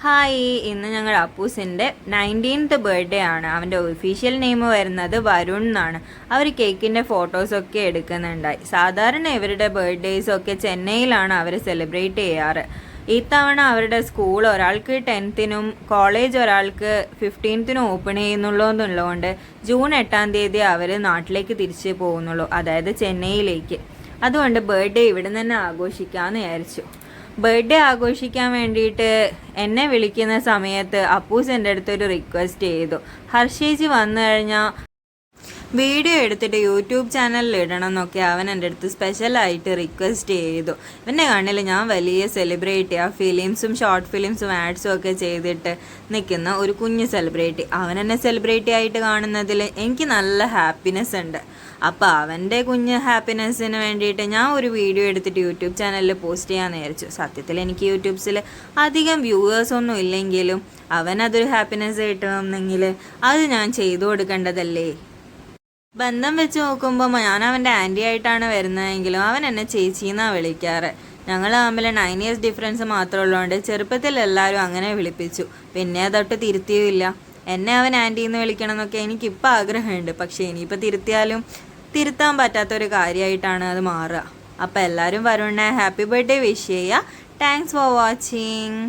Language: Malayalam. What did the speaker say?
ഹായ്, ഇന്ന് ഞങ്ങൾ അപ്പൂസിൻ്റെ 19th ബർത്ത്ഡേ ആണ്. അവൻ്റെ ഒഫീഷ്യൽ നെയിം വരുന്നത് വരുൺ എന്നാണ്. അവർ കേക്കിൻ്റെ ഫോട്ടോസൊക്കെ എടുക്കുന്നുണ്ടായി. സാധാരണ ഇവരുടെ ബർത്ത്ഡേയ്സൊക്കെ ചെന്നൈയിലാണ് അവർ സെലിബ്രേറ്റ് ചെയ്യാറ്. ഇത്തവണ അവരുടെ സ്കൂൾ ഒരാൾക്ക് 10th കോളേജ് ഒരാൾക്ക് 15th ഓപ്പൺ ചെയ്യുന്നുള്ളൂന്നുള്ളതുകൊണ്ട് ജൂൺ 8 അവർ നാട്ടിലേക്ക് തിരിച്ച് പോകുന്നുള്ളൂ, അതായത് ചെന്നൈയിലേക്ക്. അതുകൊണ്ട് ബർത്ത്ഡേ ഇവിടെ തന്നെ ആഘോഷിക്കാമെന്ന് വിചാരിച്ചു. ബർത്ത്ഡേ ആഘോഷിക്കാൻ വേണ്ടിയിട്ട് എന്നെ വിളിക്കുന്ന സമയത്ത് അപ്പൂസ് എൻ്റെ അടുത്തൊരു റിക്വസ്റ്റ് ചെയ്തു. ഹർഷേജി വന്നു കഴിഞ്ഞാൽ വീഡിയോ എടുത്തിട്ട് യൂട്യൂബ് ചാനലിൽ ഇടണം എന്നൊക്കെ അവൻ എൻ്റെ അടുത്ത് സ്പെഷ്യലായിട്ട് റിക്വസ്റ്റ് ചെയ്തു. എൻ്റെ കണ്ണിൽ ഞാൻ വലിയ സെലിബ്രിറ്റി, ഫിലിംസും ഷോർട്ട് ഫിലിംസും ആഡ്സും ഒക്കെ ചെയ്തിട്ട് നിൽക്കുന്ന ഒരു കുഞ്ഞ് സെലിബ്രിറ്റി. അവൻ എന്നെ സെലിബ്രിറ്റി ആയിട്ട് കാണുന്നതിൽ എനിക്ക് നല്ല ഹാപ്പിനെസ് ഉണ്ട്. അപ്പോൾ അവൻ്റെ കുഞ്ഞ് ഹാപ്പിനെസ്സിന് വേണ്ടിയിട്ട് ഞാൻ ഒരു വീഡിയോ എടുത്തിട്ട് യൂട്യൂബ് ചാനലിൽ പോസ്റ്റ് ചെയ്യാമെന്ന് വിചാരിച്ചു. സത്യത്തിൽ എനിക്ക് യൂട്യൂബ്സിൽ അധികം വ്യൂവേഴ്സൊന്നും ഇല്ലെങ്കിലും അവനതൊരു ഹാപ്പിനെസ് കിട്ടണമെന്നെങ്കിൽ അത് ഞാൻ ചെയ്തു കൊടുക്കേണ്ടതല്ലേ. ബന്ധം വെച്ച് നോക്കുമ്പോൾ ഞാൻ അവൻ്റെ ആൻറ്റി ആയിട്ടാണ് വരുന്നതെങ്കിലും അവൻ എന്നെ ചേച്ചിന്നാണ് വിളിക്കാറ്. ഞങ്ങൾ തമ്മിൽ 9 years ഡിഫറൻസ് മാത്രമേ ഉള്ളതുകൊണ്ട് ചെറുപ്പത്തിൽ എല്ലാവരും അങ്ങനെ വിളിപ്പിച്ചു. പിന്നെ അതൊട്ട് തിരുത്തിയുമില്ല. എന്നെ അവൻ ആൻറ്റി എന്ന് വിളിക്കണം എന്നൊക്കെ എനിക്കിപ്പോൾ ആഗ്രഹമുണ്ട്. പക്ഷേ ഇനിയിപ്പോൾ തിരുത്താൻ പറ്റാത്തൊരു കാര്യമായിട്ടാണ് അത് മാറുക. അപ്പോൾ എല്ലാവരും വരുണ്ണെ ഹാപ്പി ബർത്ത്ഡേ വിഷ് ചെയ്യുക. Thanks for watching.